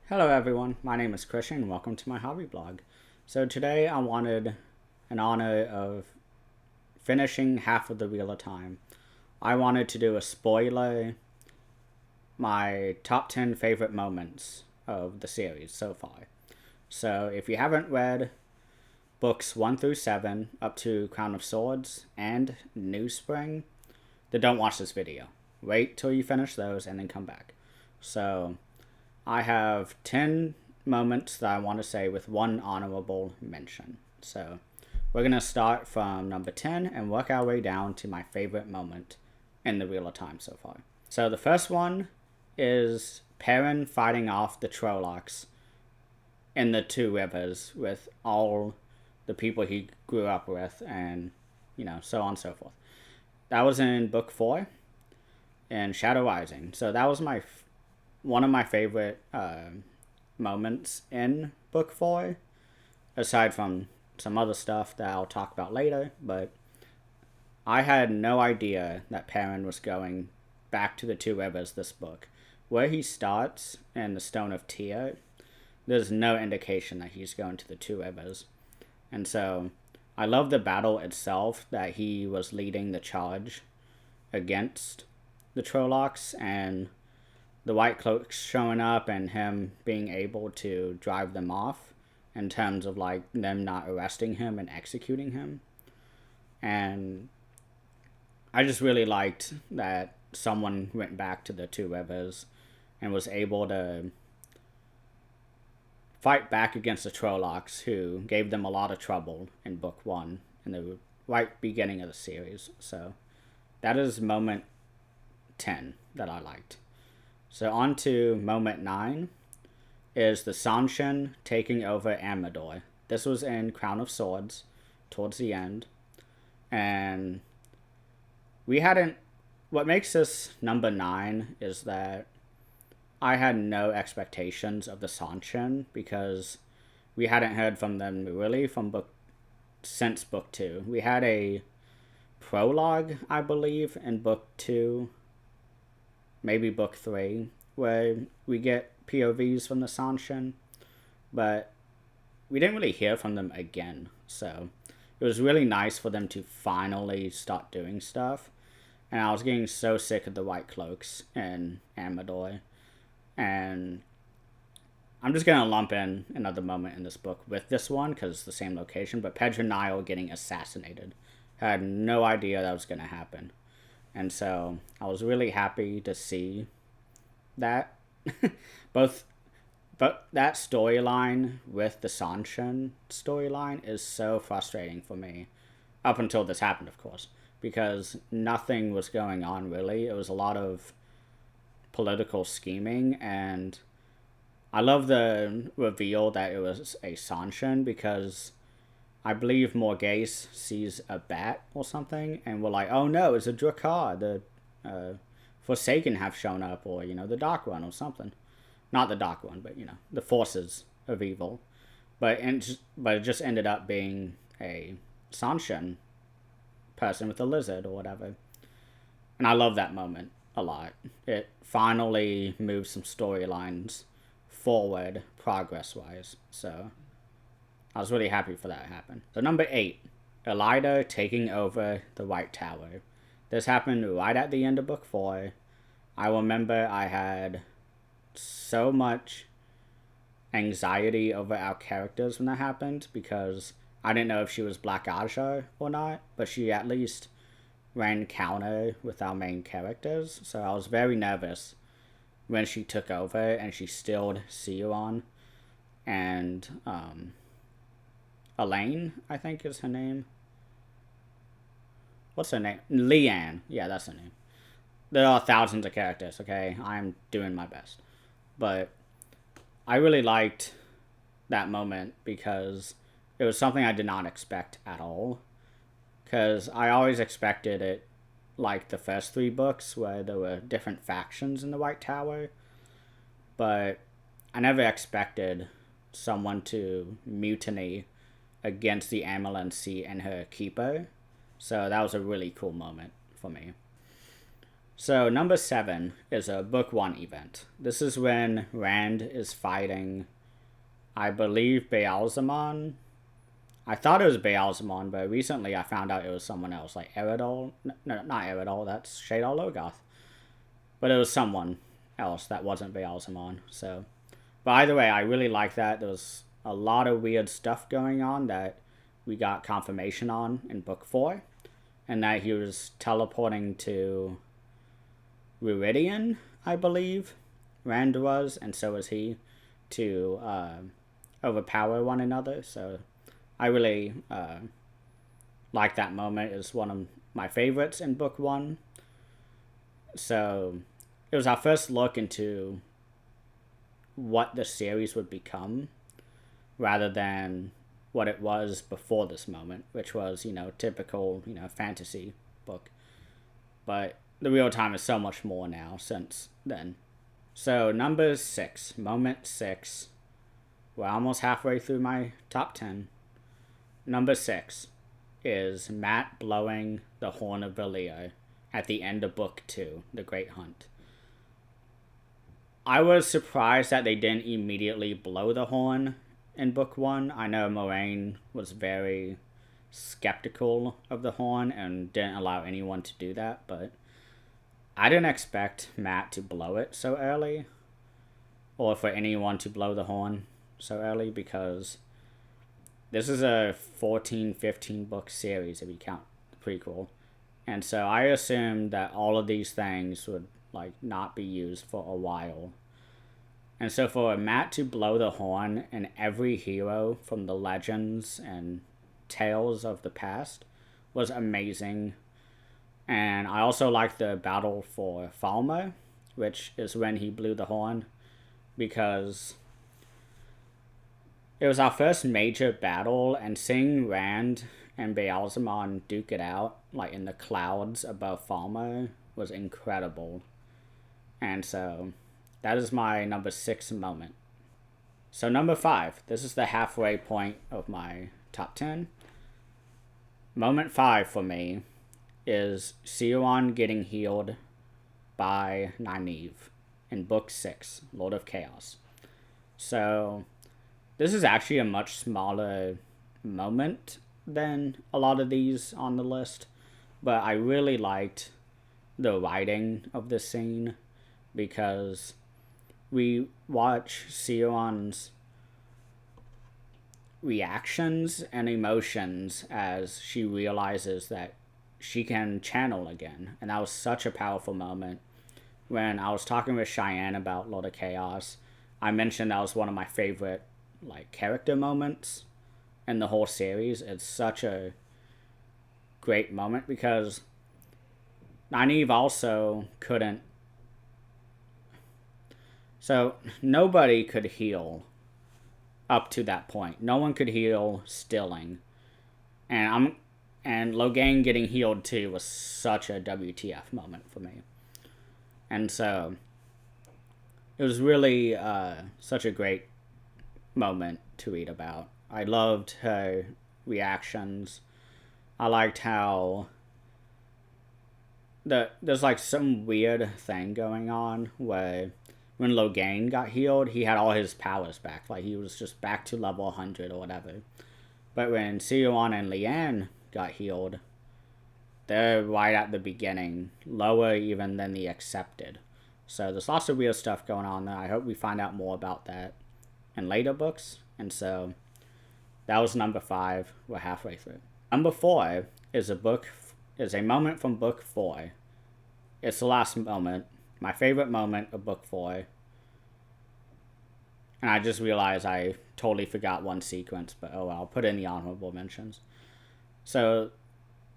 Hello everyone, my name is Christian and welcome to my hobby blog. So today I wanted an honor of finishing half of the Wheel of Time. I wanted to do a spoiler, my top 10 favorite moments of the series so far. So if you haven't read books 1 through 7 up to Crown of Swords and New Spring, then don't watch this video. Wait till you finish those and then come back. So I have 10 moments that I want to say with one honorable mention. So we're going to start from number 10 and work our way down to my favorite moment in the Wheel of Time so far. So the first one is Perrin fighting off the Trollocs in the Two Rivers with all the people he grew up with and, so on and so forth. That was in book 4 in Shadow Rising. So that was one of my favorite moments in book 4, aside from some other stuff that I'll talk about later. But I had no idea that Perrin was going back to the Two Rivers this book. Where he starts in the Stone of Tear, there's no indication that he's going to the Two Rivers. And so I love the battle itself, that he was leading the charge against the Trollocs and the White Cloaks showing up and him being able to drive them off in terms of like them not arresting him and executing him. And I just really liked that someone went back to the Two Rivers and was able to fight back against the Trollocs, who gave them a lot of trouble in book 1 in the right beginning of the series. So that is moment 10 that I liked. So on to moment 9 is the Sanshin taking over Amador. This was in Crown of Swords towards the end. And what makes this number 9 is that I had no expectations of the Sanshin because we hadn't heard from them really since book 2. We had a prologue, I believe, in book 2, maybe book 3, where we get POVs from the Sanshin, but we didn't really hear from them again. So it was really nice for them to finally start doing stuff. And I was getting so sick of the White Cloaks in Amador. And I'm just going to lump in another moment in this book with this one because it's the same location, but Pedro getting assassinated. I had no idea that was going to happen. And so I was really happy to see that. But that storyline with the Sanshin storyline is so frustrating for me. Up until this happened, of course. Because nothing was going on, really. It was a lot of political scheming. And I love the reveal that it was a Sanshin, because I believe Morghese sees a bat or something, and we're like, oh no, it's a Drakkar. The Forsaken have shown up, or, the Dark One or something. Not the Dark One, but, the forces of evil. But it just ended up being a Sanshin person with a lizard or whatever. And I love that moment a lot. It finally moves some storylines forward, progress-wise. So I was really happy for that to happen. So number 8, Elida taking over the White Tower. This happened right at the end of book 4. I remember I had so much anxiety over our characters when that happened, because I didn't know if she was Black Aja or not, but she at least ran counter with our main characters. So I was very nervous when she took over and she stilled Seuron and Elaine, I think is her name. What's her name? Leanne. Yeah, that's her name. There are thousands of characters, okay? I'm doing my best. But I really liked that moment because it was something I did not expect at all. Because I always expected it like the first 3 books, where there were different factions in the White Tower. But I never expected someone to mutiny against the Amalency and her keeper. So that was a really cool moment for me. So number 7 is a book 1 event. This is when Rand is fighting, I believe, Baalzamon. I thought it was Baalzamon, but recently I found out it was someone else, like Eridol. No, not Eridol, that's Shadar Logoth. But it was someone else that wasn't Baalzamon. So, but either way, I really like that. There was a lot of weird stuff going on that we got confirmation on in book 4, and that he was teleporting to Viridian, I believe, Rand was, and so was he, to overpower one another. So I really like that moment. It's one of my favorites in book 1. So it was our first look into what the series would become, rather than what it was before this moment, which was, typical, fantasy book. But the real time is so much more now since then. So number 6, moment 6. We're almost halfway through my top 10. Number 6 is Matt blowing the horn of Valio at the end of book 2, The Great Hunt. I was surprised that they didn't immediately blow the horn in book 1. I know Moraine was very skeptical of the horn and didn't allow anyone to do that, but I didn't expect Matt to blow it so early, or for anyone to blow the horn so early, because this is a 14-15 book series if you count the prequel. And so I assumed that all of these things would not be used for a while. And so for Matt to blow the horn and every hero from the legends and tales of the past was amazing. And I also like the battle for Falmer, which is when he blew the horn, because it was our first major battle, and seeing Rand and Baalzamon duke it out, in the clouds above Falmer, was incredible. And so that is my number 6 moment. So number 5, this is the halfway point of my top 10. Moment 5 for me is Sion getting healed by Nynaeve in book 6, Lord of Chaos. So this is actually a much smaller moment than a lot of these on the list, but I really liked the writing of this scene, because we watch Sion's reactions and emotions as she realizes that she can channel again. And that was such a powerful moment. When I was talking with Cheyenne about Lord of Chaos, I mentioned that was one of my favorite character moments in the whole series. It's such a great moment because Nynaeve also couldn't. So nobody could heal up to that point. No one could heal Stilling, and Logain getting healed too was such a WTF moment for me. And so it was really such a great moment to read about. I loved her reactions. I liked how there's some weird thing going on where when Logain got healed, he had all his powers back. He was just back to level 100 or whatever. But when Sion and Leanne got healed, they're right at the beginning, lower even than the Accepted. So there's lots of weird stuff going on there. I hope we find out more about that in later books. And so that was number 5. We're halfway through. Number 4 is a moment from book 4. It's the last moment, my favorite moment of book 4. And I just realized I totally forgot one sequence, but oh well, I'll put it in the honorable mentions. So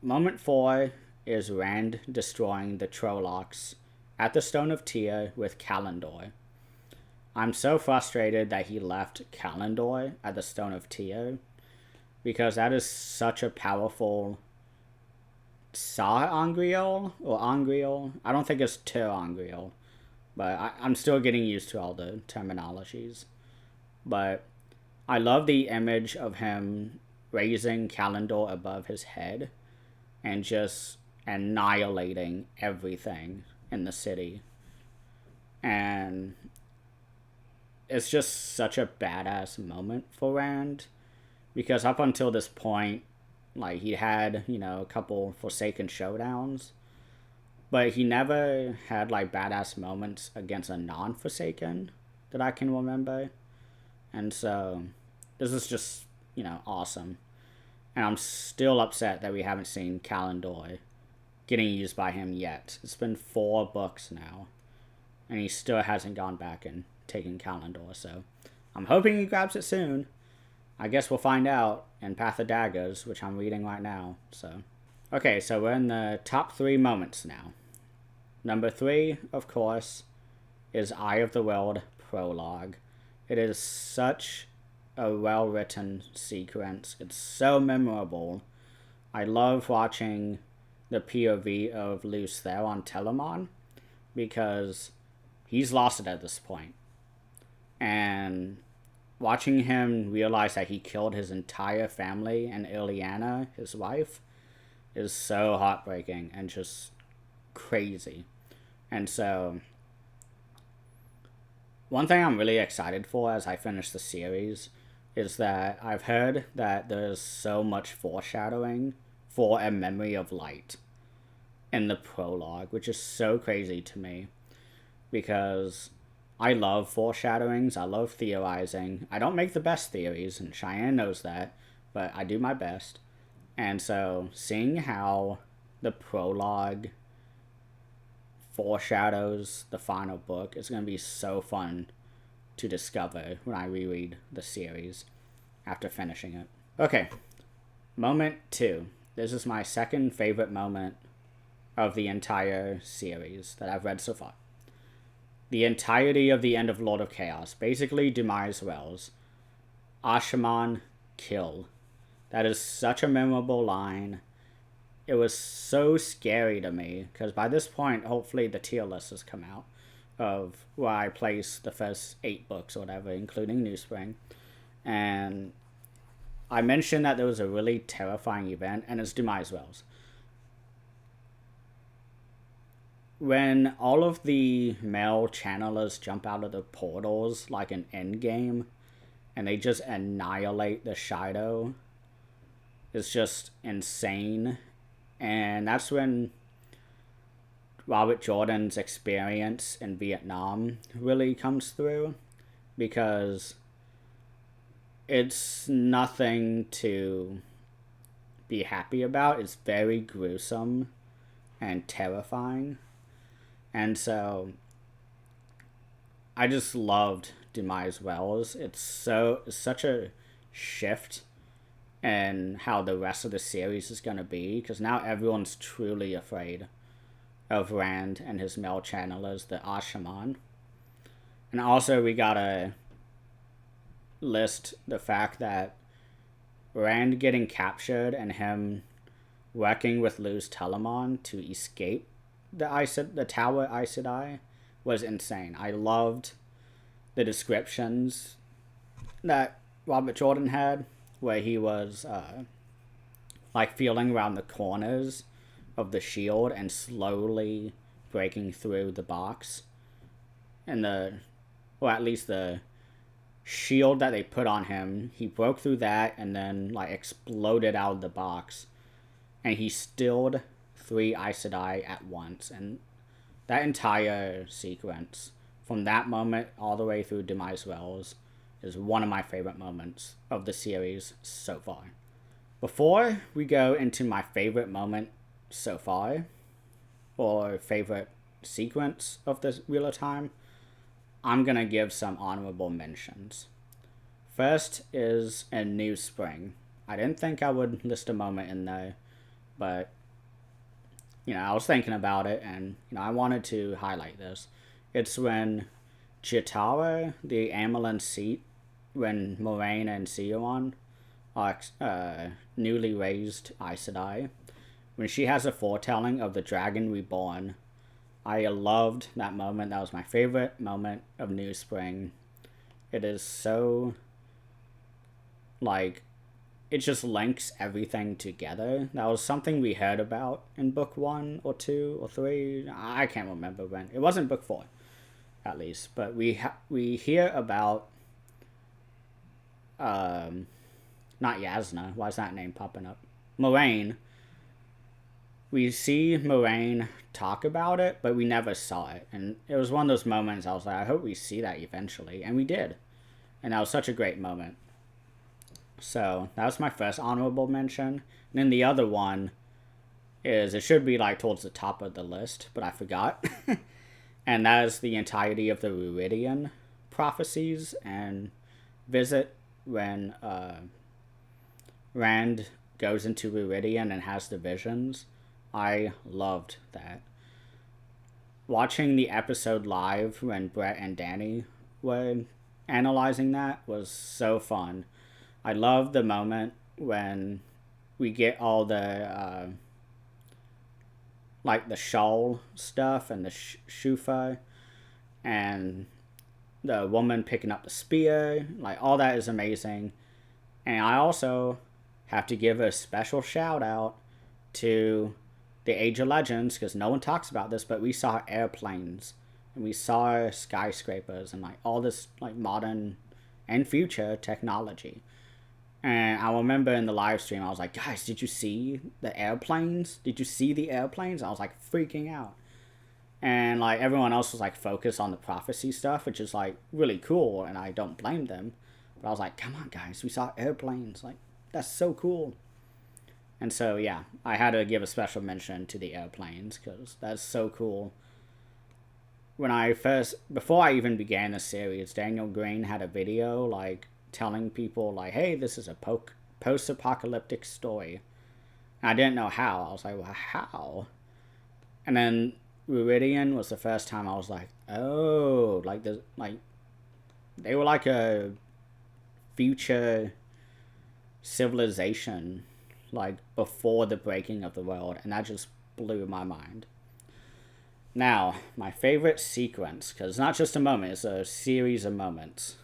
moment 4 is Rand destroying the Trollocs at the Stone of Tyr with Kalendor. I'm so frustrated that he left Kalendor at the Stone of Tyr, because that is such a powerful Angreal, or Angreal. I don't think it's Tyr Angreal, but I'm still getting used to all the terminologies. But I love the image of him raising Kalendor above his head and just annihilating everything in the city. And it's just such a badass moment for Rand, because up until this point, like, he had, a couple Forsaken showdowns, but he never had, like, badass moments against a non-Forsaken that I can remember. And so this is just, awesome. And I'm still upset that we haven't seen Kalendor getting used by him yet. It's been 4 books now, and he still hasn't gone back and taken Kalendor, so I'm hoping he grabs it soon. I guess we'll find out in Path of Daggers, which I'm reading right now. So, okay, so we're in the top 3 moments now. Number 3, of course, is Eye of the World prologue. It is such a well-written sequence. It's so memorable. I love watching the POV of Luce there on Telemon, because he's lost it at this point. And watching him realize that he killed his entire family and Ileana, his wife, is so heartbreaking and just crazy. And so, one thing I'm really excited for as I finish the series is that I've heard that there's so much foreshadowing for A Memory of Light in the prologue, which is so crazy to me, because I love foreshadowings, I love theorizing. I don't make the best theories, and Cheyenne knows that, but I do my best. And so, seeing how the prologue foreshadows the final book is going to be so fun to discover when I reread the series after finishing it. Okay, moment 2. This is my second favorite moment of the entire series that I've read so far. The entirety of the end of Lord of Chaos, basically Demise Wells. Ashaman, kill. That is such a memorable line. It was so scary to me, because by this point, hopefully the tier list has come out of where I place the first 8 books or whatever, including New Spring. And I mentioned that there was a really terrifying event, and it's Demise Wells. When all of the male channelers jump out of the portals like an endgame, and they just annihilate the Shido, it's just insane. And that's when Robert Jordan's experience in Vietnam really comes through, because it's nothing to be happy about. It's very gruesome and terrifying. And so I just loved Demise Wells. It's such a shift in how the rest of the series is going to be, because now everyone's truly afraid of Rand and his male channelers, the Ashaman. And also we gotta list the fact that Rand getting captured and him working with Luz Telemon to escape the Tower Aes Sedai was insane. I loved the descriptions that Robert Jordan had, where he was like feeling around the corners of the shield and slowly breaking through the box, and or at least the shield that they put on him. He broke through that and then like exploded out of the box, and he stilled 3 Aes Sedai at once. And that entire sequence, from that moment all the way through Demise Wells, is one of my favorite moments of the series so far. Before we go into my favorite moment so far, or favorite sequence of the Wheel of Time, I'm gonna give some honorable mentions. First is in New Spring. I didn't think I would list a moment in there, but I was thinking about it, and I wanted to highlight this. It's when Chitara, the Amelin seat, when Moraine and Sioran are newly raised Aes Sedai, when she has a foretelling of the Dragon Reborn. I loved that moment. That was my favorite moment of New Spring. It is so, like, it just links everything together. That was something we heard about in book 1 or 2 or 3. I can't remember when. It wasn't book 4, at least. But we hear about not Yasna. Why is that name popping up? Moraine. We see Moraine talk about it, but we never saw it. And it was one of those moments I was like, I hope we see that eventually. And we did. And that was such a great moment. So that was my first honorable mention. And then the other one is, it should be like towards the top of the list, but I forgot. And that is the entirety of the Viridian prophecies and visit when Rand goes into Viridian and has the visions. I loved that. Watching the episode live when Brett and Danny were analyzing that was so fun. I love the moment when we get all the like the shawl stuff and the shufa and the woman picking up the spear. Like, all that is amazing. And I also have to give a special shout out to the Age of Legends, because no one talks about this, but we saw airplanes and we saw skyscrapers and like all this like modern and future technology. And I remember in the live stream, I was like, guys, did you see the airplanes? Did you see the airplanes? I was like freaking out. And like everyone else was like focused on the prophecy stuff, which is like really cool, and I don't blame them. But I was like, come on, guys, we saw airplanes. Like, that's so cool. And so, yeah, I had to give a special mention to the airplanes, because that's so cool. Before I even began the series, Daniel Green had a video, like, telling people, like, hey, this is a post-apocalyptic story. And I didn't know how. I was like, well, how? And then Viridian was the first time I was like, oh, like, they were like a future civilization, like, before the breaking of the world, and that just blew my mind. Now, my favorite sequence, because it's not just a moment, it's a series of moments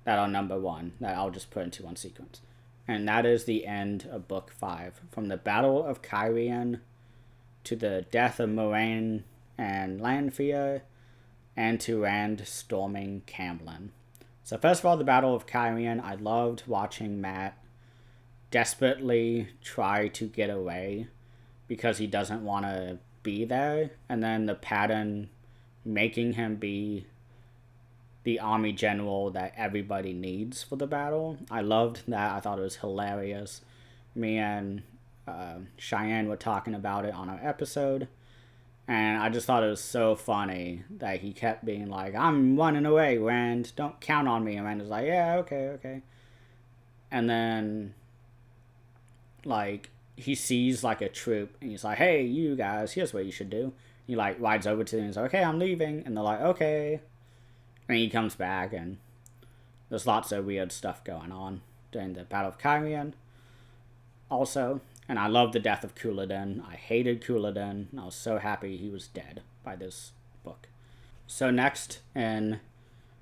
that are number 1, that I'll just put into one sequence. And that is the end of Book 5. From the Battle of Cairhien to the death of Moraine and Lanfear, and to Rand storming Camlin. So first of all, the Battle of Cairhien, I loved watching Matt desperately try to get away because he doesn't want to be there, and then the pattern making him be the army general that everybody needs for the battle. I loved that. I thought it was hilarious. Me and Cheyenne were talking about it on our episode, and I just thought it was so funny that he kept being like, I'm running away, Rand, don't count on me. And Rand was like, yeah, okay. And then like he sees like a troop and he's like, hey, you guys, here's what you should do. He like rides over to them and he's like, okay, I'm leaving. And they're like, okay. And he comes back, and there's lots of weird stuff going on during the Battle of Cairhien also. And I love the death of Couladin. I hated Couladin, and I was so happy he was dead by this book. So next, in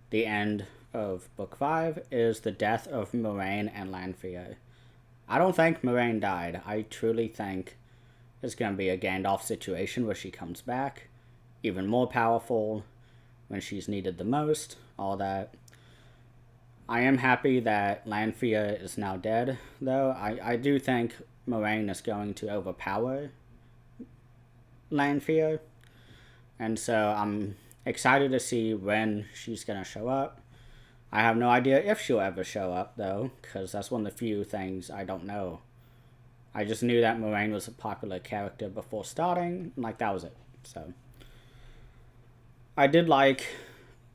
the end of Book 5, is the death of Moraine and Lanfear. I don't think Moraine died. I truly think it's going to be a Gandalf situation where she comes back, even more powerful, when she's needed the most, all that. I am happy that Lanfear is now dead, though. I do think Moraine is going to overpower Lanfear, and so I'm excited to see when she's going to show up. I have no idea if she'll ever show up, though, because that's one of the few things I don't know. I just knew that Moraine was a popular character before starting, and like that was it. So I did like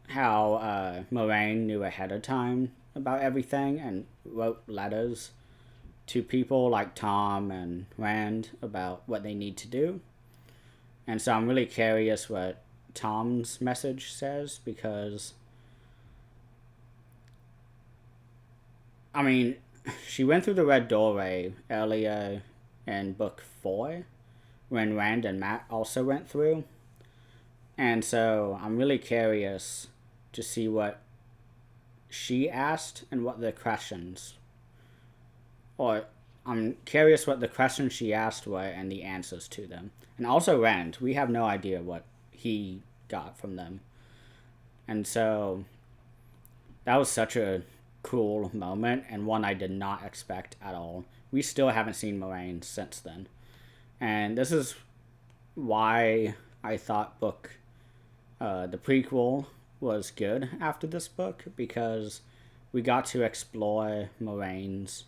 how Moraine knew ahead of time about everything and wrote letters to people like Tom and Rand about what they need to do. And so I'm really curious what Tom's message says, because I mean, she went through the Red Doorway earlier in Book 4 when Rand and Matt also went through. And so I'm really curious to see what she asked and what the questions or I'm curious what the questions she asked were and the answers to them. And also Rand, we have no idea what he got from them. And so that was such a cool moment and one I did not expect at all. We still haven't seen Moraine since then. And this is why I thought the prequel was good after this book, because we got to explore Moraine's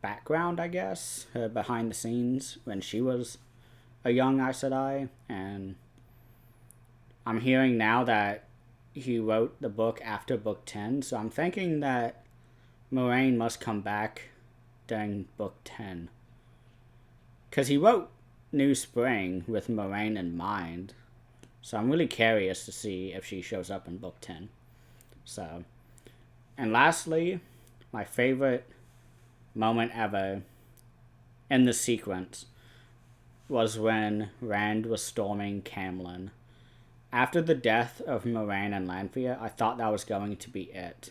background, I guess, her behind the scenes when she was a young Aes Sedai. And I'm hearing now that he wrote the book after book 10, so I'm thinking that Moraine must come back during book 10. Because he wrote New Spring with Moraine in mind. So I'm really curious to see if she shows up in book 10. So, and lastly, my favorite moment ever in the sequence was when Rand was storming Camlin. After the death of Moraine and Lanfear, I thought that was going to be it.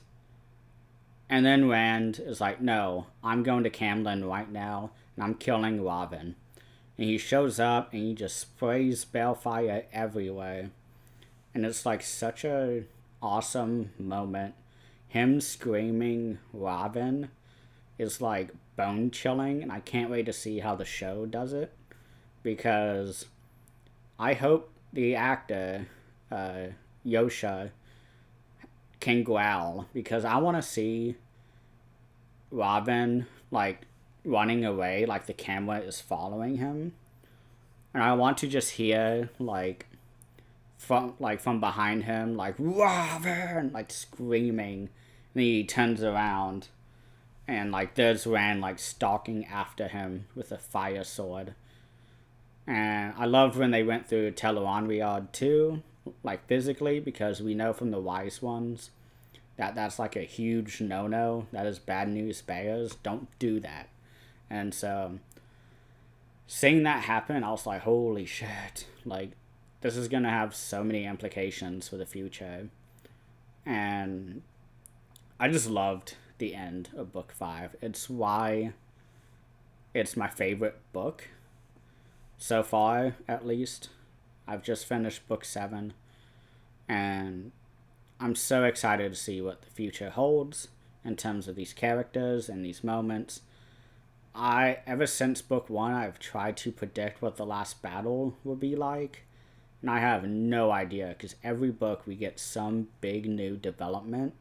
And then Rand is like, no, I'm going to Camlin right now, and I'm killing Robin. And he shows up, and he just sprays balefire everywhere. And it's like such a awesome moment. Him screaming Robin is like bone chilling, and I can't wait to see how the show does it. Because I hope the actor, Yosha, can growl, because I want to see Robin, like, running away, like the camera is following him. And I want to just hear, like, from behind him, like, Robin, like, screaming. And then he turns around, and, like, there's Rand, like, stalking after him with a fire sword. And I loved when they went through Tel'aran'rhiod too, like physically, because we know from the Wise Ones that that's like a huge no-no. That is bad news bears. Don't do that. And so seeing that happen, I was like, holy shit. Like, this is going to have so many implications for the future. And I just loved the end of book 5. It's why it's my favorite book. So far, at least. I've just finished book 7. And I'm so excited to see what the future holds in terms of these characters and these moments. Ever since book 1, I've tried to predict what the last battle will be like. And I have no idea, because every book we get some big new development.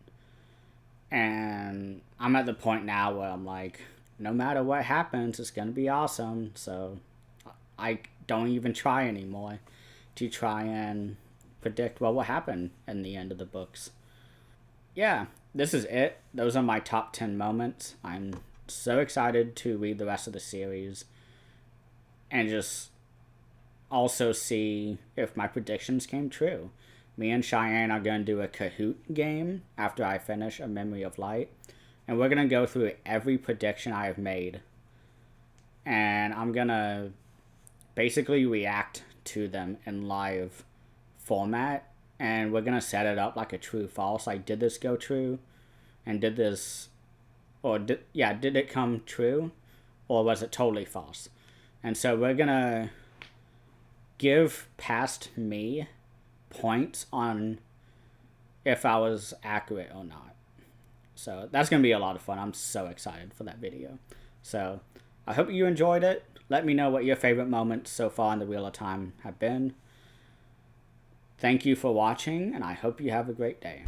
And I'm at the point now where I'm like, no matter what happens, it's going to be awesome. So I don't even try anymore to try and predict what will happen in the end of the books. Yeah, this is it. Those are my top 10 moments. I'm so excited to read the rest of the series and just also see if my predictions came true. Me and Cheyenne are going to do a Kahoot game after I finish A Memory of Light. And we're going to go through every prediction I have made. And I'm going to basically react to them in live format, and we're gonna set it up like a true false, like, did this go true, and did it come true, or was it totally false? And so we're gonna give past me points on if I was accurate or not. So that's gonna be a lot of fun. I'm so excited for that video. So I hope you enjoyed it. Let me know what your favorite moments so far in the Wheel of Time have been. Thank you for watching, and I hope you have a great day.